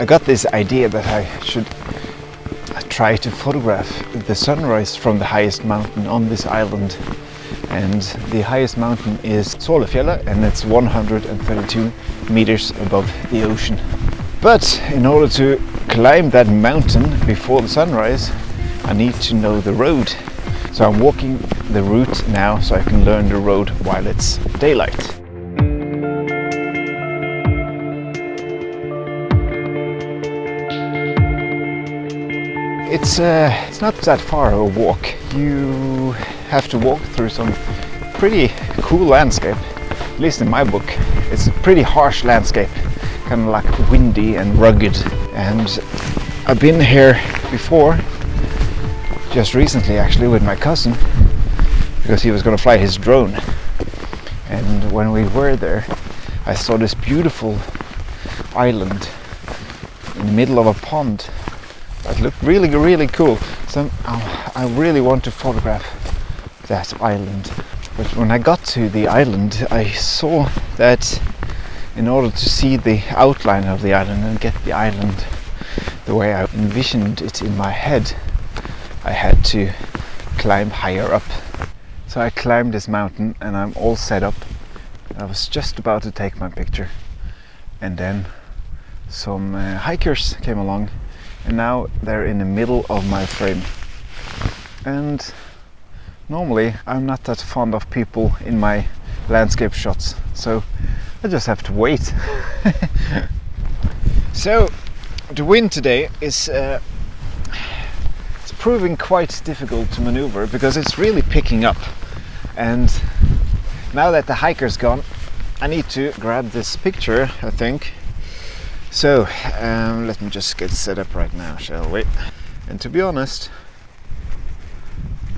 I got this idea that I should try to photograph the sunrise from the highest mountain on this island. And the highest mountain is Solefjellet, and it's 132 meters above the ocean. But in order to climb that mountain before the sunrise, I need to know the road. So I'm walking the route now so I can learn the road while it's daylight. It's not that far a walk. You have to walk through some pretty cool landscape, at least in my book. It's a pretty harsh landscape, kind of like windy and rugged. And I've been here before, just recently actually, with my cousin, because he was going to fly his drone. And when we were there, I saw this beautiful island in the middle of a pond. It looked really, really cool. So I really want to photograph that island. But when I got to the island, I saw that in order to see the outline of the island and get the island the way I envisioned it in my head, I had to climb higher up. So I climbed this mountain and I'm all set up. I was just about to take my picture, and then some hikers came along, and now they're in the middle of my frame. And normally I'm not that fond of people in my landscape shots, so I just have to wait. So the wind today is it's proving quite difficult to maneuver because it's really picking up. And now that the hiker's gone, I need to grab this picture, I think. So let me just get set up right now, shall we? And to be honest,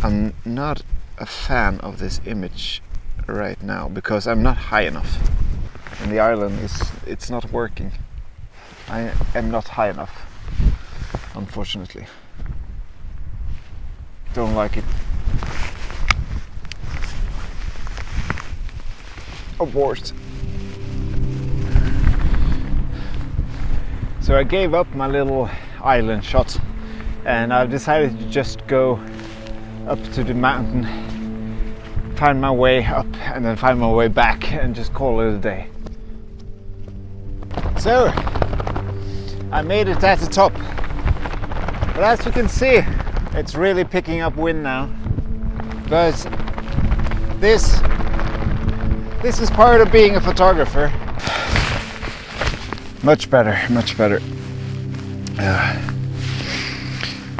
I'm not a fan of this image right now because I'm not high enough, and the island it's not working. I am not high enough, unfortunately. Don't like it. Abort. So I gave up my little island shot, and I've decided to just go up to the mountain, find my way up, and then find my way back, and just call it a day. So I made it at the top, but as you can see, it's really picking up wind now. But this is part of being a photographer. Much better, much better.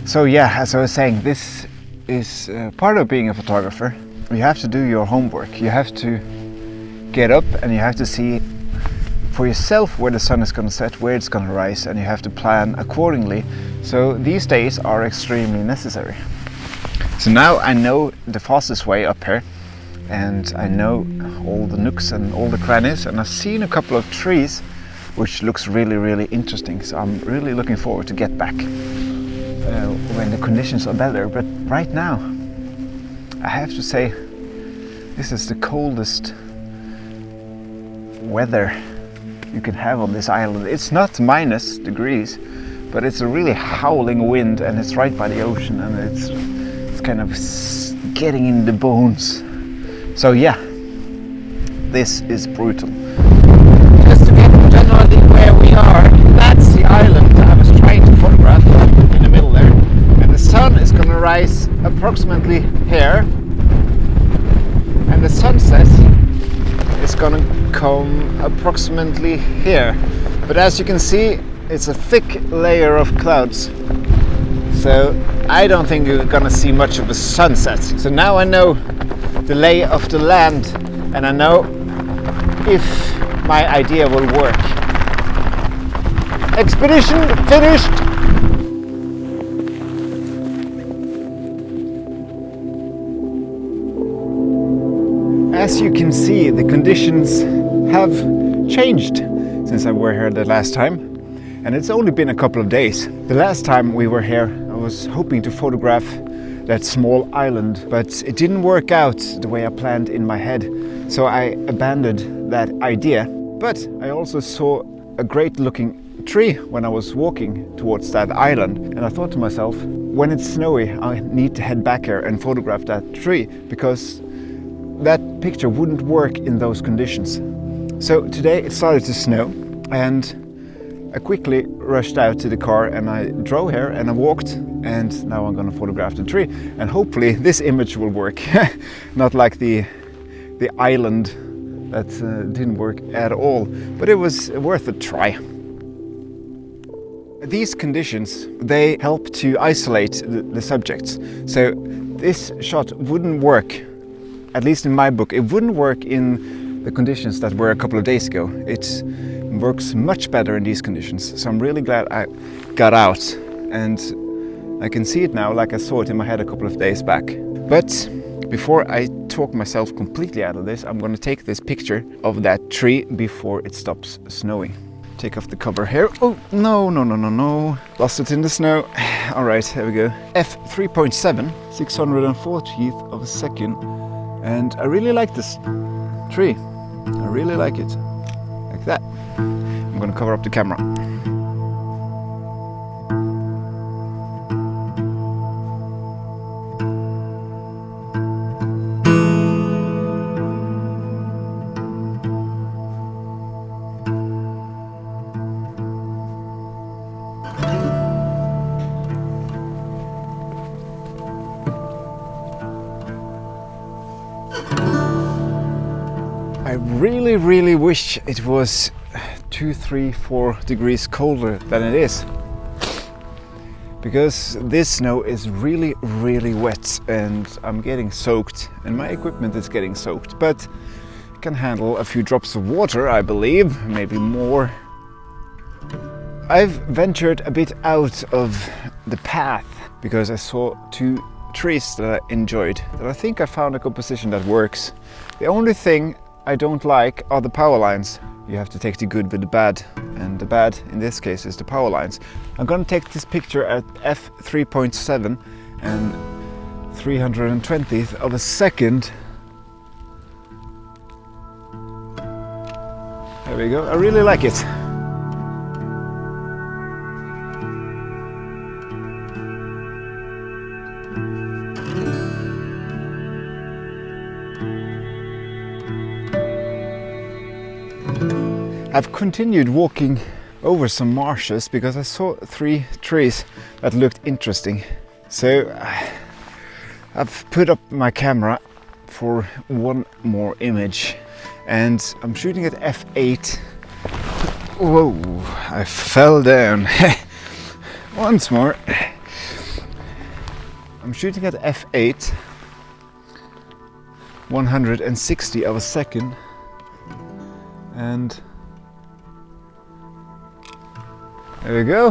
So yeah, as I was saying, this is part of being a photographer. You have to do your homework. You have to get up and you have to see for yourself where the sun is going to set, where it's going to rise, and you have to plan accordingly. So these days are extremely necessary. So now I know the fastest way up here, and I know all the nooks and all the crannies, and I've seen a couple of trees which looks really, really interesting. So I'm really looking forward to get back when the conditions are better. But right now, I have to say, this is the coldest weather you can have on this island. It's not minus degrees, but it's a really howling wind, and it's right by the ocean, and it's kind of getting in the bones. So yeah, this is brutal. Just to get generally where we are, that's the island I was trying to photograph in the middle there, and the sun is going to rise approximately here, and the sunset is going to come approximately here. But as you can see, it's a thick layer of clouds, so I don't think you're going to see much of a sunset. So now I know the lay of the land, and I know if my idea will work. Expedition finished! As you can see, the conditions have changed since I were here the last time, and it's only been a couple of days. The last time we were here, I was hoping to photograph that small island, but it didn't work out the way I planned in my head, so I abandoned that idea. But I also saw a great looking tree when I was walking towards that island, and I thought to myself, when it's snowy I need to head back here and photograph that tree, because that picture wouldn't work in those conditions. So today it started to snow, and I quickly rushed out to the car and I drove here and I walked, and now I'm gonna photograph the tree, and hopefully this image will work. Not like the island that didn't work at all, but it was worth a try. These conditions, they help to isolate the subjects. So this shot wouldn't work, at least in my book, it wouldn't work in the conditions that were a couple of days ago. It works much better in these conditions. So I'm really glad I got out, and I can see it now like I saw it in my head a couple of days back. But before I talk myself completely out of this, I'm going to take this picture of that tree before it stops snowing. Take off the cover here. Oh, no. Lost it in the snow. All right, here we go. f3.7, 640th of a second. And I really like this tree. I really like it. Like that. I'm going to cover up the camera. I really wish it was 2, 3, 4 degrees colder than it is, because this snow is really wet and I'm getting soaked and my equipment is getting soaked, but I can handle a few drops of water, I believe, maybe more. I've ventured a bit out of the path because I saw 2 trees that I enjoyed, that I think I found a composition that works. The only thing I don't like are the power lines. You have to take the good with the bad, and the bad in this case is the power lines. I'm gonna take this picture at f3.7 and 320th of a second. There we go, I really like it. I've continued walking over some marshes because I saw 3 trees that looked interesting. So I've put up my camera for one more image, and I'm shooting at f8. Whoa, I fell down. Once more. I'm shooting at f8, 160 of a second, and there we go.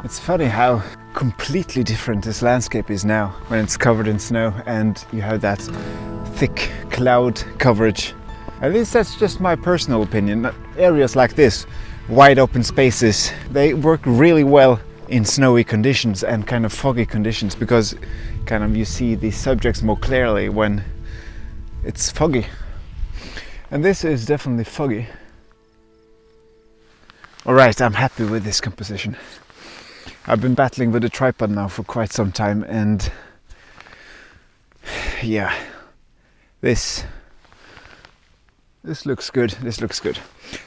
It's funny how completely different this landscape is now when it's covered in snow and you have that thick cloud coverage. At least that's just my personal opinion. Areas like this, wide open spaces, they work really well in snowy conditions and kind of foggy conditions, because kind of you see the subjects more clearly when it's foggy. And this is definitely foggy. Alright, I'm happy with this composition. I've been battling with the tripod now for quite some time, and yeah, this looks good, this looks good.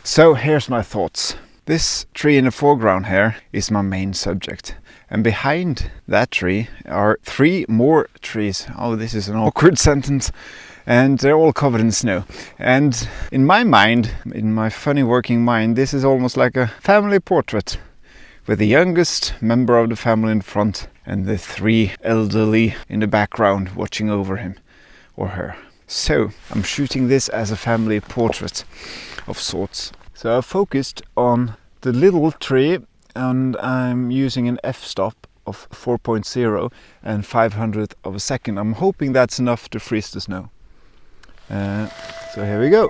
So here's my thoughts. This tree in the foreground here is my main subject, and behind that tree are 3 more trees. Oh, this is an awkward sentence. And they're all covered in snow. And in my mind, in my funny working mind, this is almost like a family portrait, with the youngest member of the family in front and the 3 elderly in the background watching over him or her. So I'm shooting this as a family portrait of sorts. So I've focused on the little tree, and I'm using an f-stop of 4.0 and 500th of a second. I'm hoping that's enough to freeze the snow. So here we go.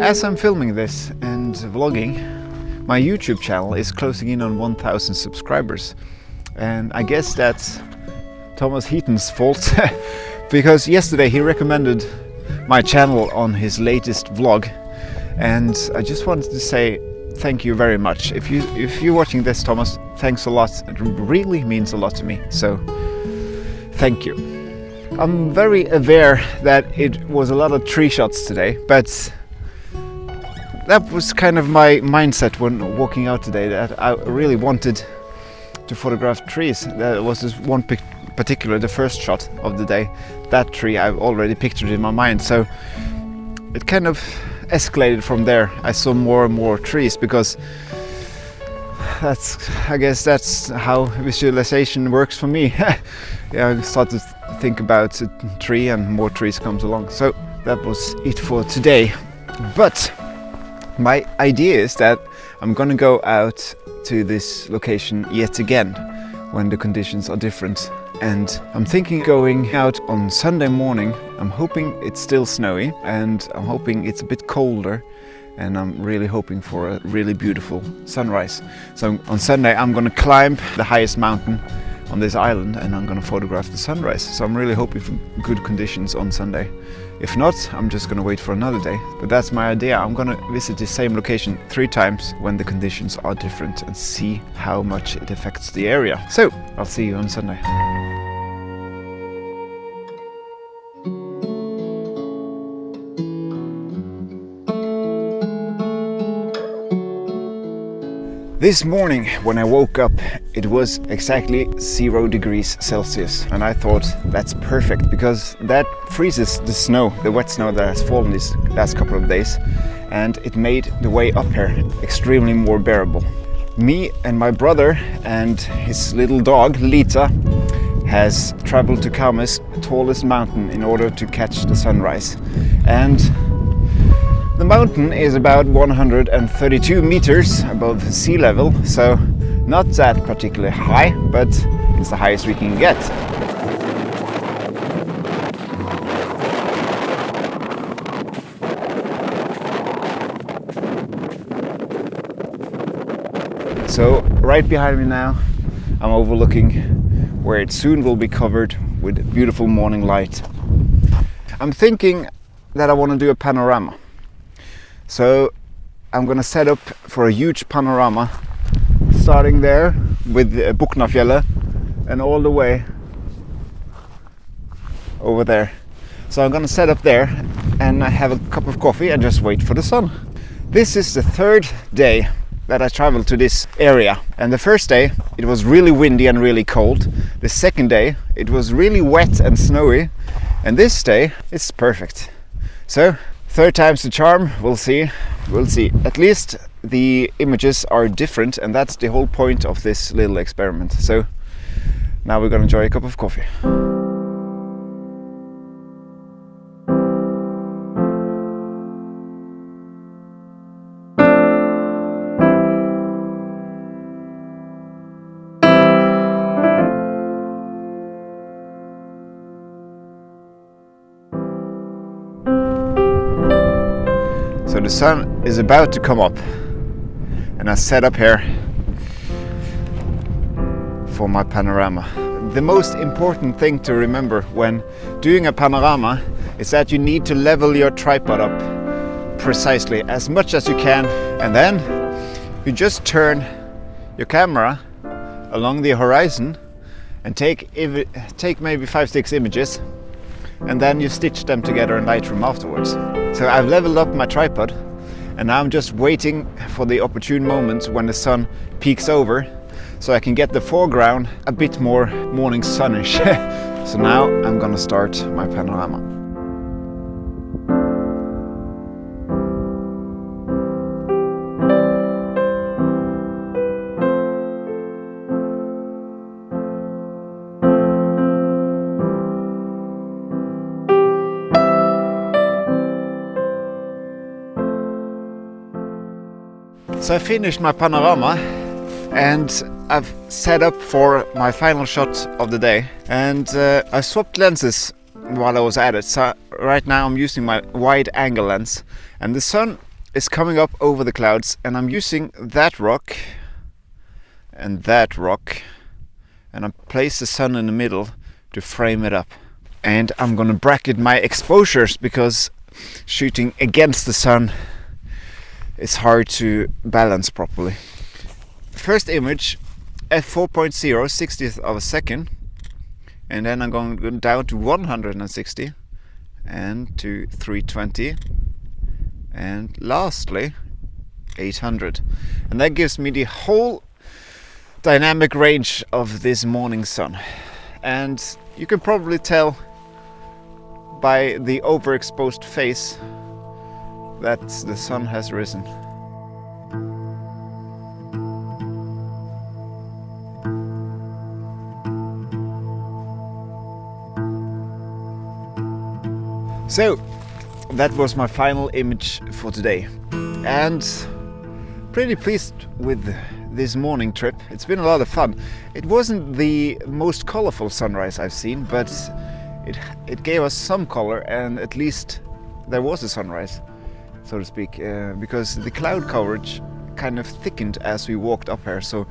As I'm filming this and vlogging, my YouTube channel is closing in on 1,000 subscribers. And I guess that's Thomas Heaton's fault because yesterday he recommended my channel on his latest vlog, and I just wanted to say thank you very much. If you're watching this, Thomas, thanks a lot. It really means a lot to me, so thank you. I'm very aware that it was a lot of tree shots today, but that was kind of my mindset when walking out today, that I really wanted to photograph trees. That was this one particular, the first shot of the day. That tree I've already pictured in my mind, so it kind of escalated from there. I saw more and more trees because I guess that's how visualization works for me. Yeah, I started to think about a tree and more trees comes along. So that was it for today. But my idea is that I'm gonna go out to this location yet again when the conditions are different. And I'm thinking going out on Sunday morning. I'm hoping it's still snowy and I'm hoping it's a bit colder, and I'm really hoping for a really beautiful sunrise. So on Sunday I'm gonna climb the highest mountain on this island and I'm gonna photograph the sunrise. So I'm really hoping for good conditions on Sunday. If not, I'm just gonna wait for another day. But that's my idea. I'm gonna visit the same location 3 times when the conditions are different and see how much it affects the area. So I'll see you on Sunday. This morning when I woke up, it was exactly 0 degrees Celsius, and I thought that's perfect because that freezes the snow, the wet snow that has fallen these last couple of days, and it made the way up here extremely more bearable. Me and my brother and his little dog Lita has traveled to Kaume's tallest mountain in order to catch the sunrise, and the mountain is about 132 meters above sea level, so not that particularly high, but it's the highest we can get. So right behind me now, I'm overlooking where it soon will be covered with beautiful morning light. I'm thinking that I want to do a panorama. So I'm gonna set up for a huge panorama, starting there with Buknafjellet and all the way over there. So I'm gonna set up there and I have a cup of coffee and just wait for the sun. This is the 3rd day that I traveled to this area, and the first day it was really windy and really cold. The second day it was really wet and snowy, and this day it's perfect. So 3rd time's the charm. We'll see. At least the images are different, and that's the whole point of this little experiment. So now we're gonna enjoy a cup of coffee. So the sun is about to come up, and I set up here for my panorama. The most important thing to remember when doing a panorama is that you need to level your tripod up precisely as much as you can, and then you just turn your camera along the horizon and take maybe 5-6 images, and then you stitch them together in Lightroom afterwards. So I've leveled up my tripod, and now I'm just waiting for the opportune moment when the sun peeks over, so I can get the foreground a bit more morning sunnish. So now I'm gonna start my panorama. So I finished my panorama and I've set up for my final shot of the day, and I swapped lenses while I was at it. So right now I'm using my wide angle lens, and the sun is coming up over the clouds, and I'm using that rock and that rock, and I place the sun in the middle to frame it up. And I'm gonna bracket my exposures because shooting against the sun is hard to balance properly. First image at 4.0, 60th of a second, and then I'm going down to 160 and to 320, and lastly 800, and that gives me the whole dynamic range of this morning sun. And you can probably tell by the overexposed face that the sun has risen. So that was my final image for today, and pretty pleased with this morning trip. It's been a lot of fun. It wasn't the most colorful sunrise I've seen, but it gave us some color, and at least there was a sunrise, so to speak, because the cloud coverage kind of thickened as we walked up here, so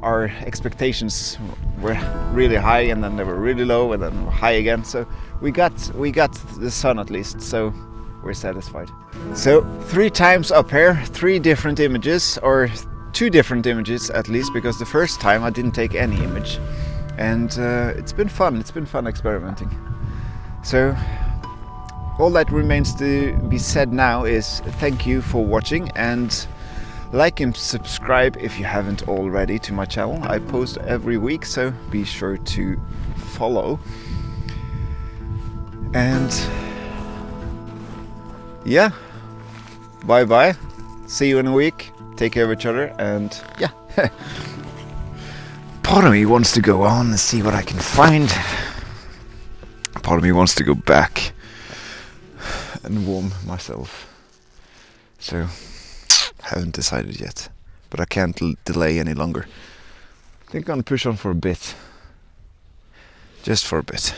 our expectations were really high, and then they were really low, and then high again, so we got the sun at least, so we're satisfied. So 3 times up here, 3 different images, or 2 different images at least, because the first time I didn't take any image. And it's been fun experimenting. So all that remains to be said now is thank you for watching, and like and subscribe if you haven't already to my channel. I post every week, so be sure to follow. And yeah, bye bye, see you in a week, take care of each other, and yeah. Part of me wants to go on and see what I can find. Part of me wants to go back and warm myself. So, haven't decided yet. But I can't delay any longer. I think I'm gonna push on for a bit. Just for a bit.